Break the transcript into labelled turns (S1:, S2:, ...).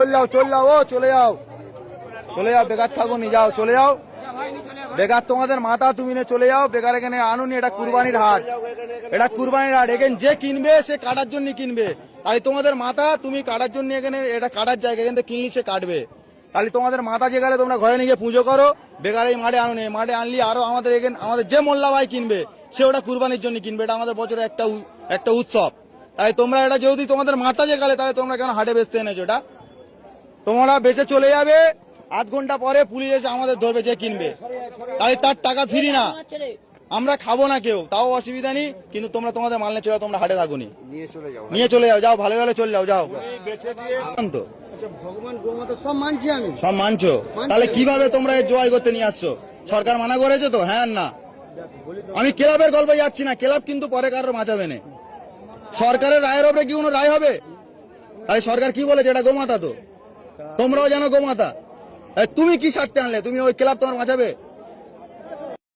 S1: চলে যাও ও চলে যাও বেকার থাকো নি যাও চলে যাও বেকার তোমাদের মাথা তুমি নিয়ে চলে যাও বেকার এখানে আনুনি এটা কুরবানির হাট এখানে যে কিনবে সে কাটার জন্য কিনবে তাই তোমাদের মাথা তুমি কাটার জন্য এখানে এটা কাটার জায়গা এখানে কিনলি সে কাটবে তাহলে তোমাদের মাথা যে গেলে তোমরা ঘরে নিয়ে পুজো করো বেকার এই মাঠে আনুনি মাঠে আনলি আরো আমাদের এখানে আমাদের যে মোল্লা ভাই কিনবে সে ওটা কুরবানির জন্য কিনবে এটা আমাদের বছরের একটা উৎসব তাই তোমরা এটা যদি তোমাদের মাথা যে গেলে তাহলে তোমরা কেন হাটে বেচতে এনেছো এটা তোমরা বেঁচে চলে যাবে আধ ঘন্টা পরে পুলিশ এসে আমাদের ধরবে যে কিনবে তাই তার টাকা ফিরি না আমরা খাবো না কেউ তাও অসুবিধা নেই কিন্তু তোমরা তোমাদের মাল নিয়ে চলে যাও তোমরা হাটে থাকুনি নিয়ে চলে যাও যাও ভালো ভালো চলে যাও যাও তো
S2: ভগবান গোমাতা সব মানছি আমি
S1: সব মানছো তাহলে কিভাবে তোমরা জয় করতে নিয়ে আসছো সরকার মানা করেছে তো হ্যাঁ না আমি ক্লাবের গল্পে যাচ্ছি না ক্লাব কিন্তু পরে কারোর বাঁচাবে না সরকারের রায়ের উপরে কি কোনো রায় হবে তাহলে সরকার কি বলেছে এটা গোমাতা তো তোমরাও জানো গোমাতা তুমি কি স্বার্থে আনলে তুমি ওই ক্লাব তোমার বাঁচাবে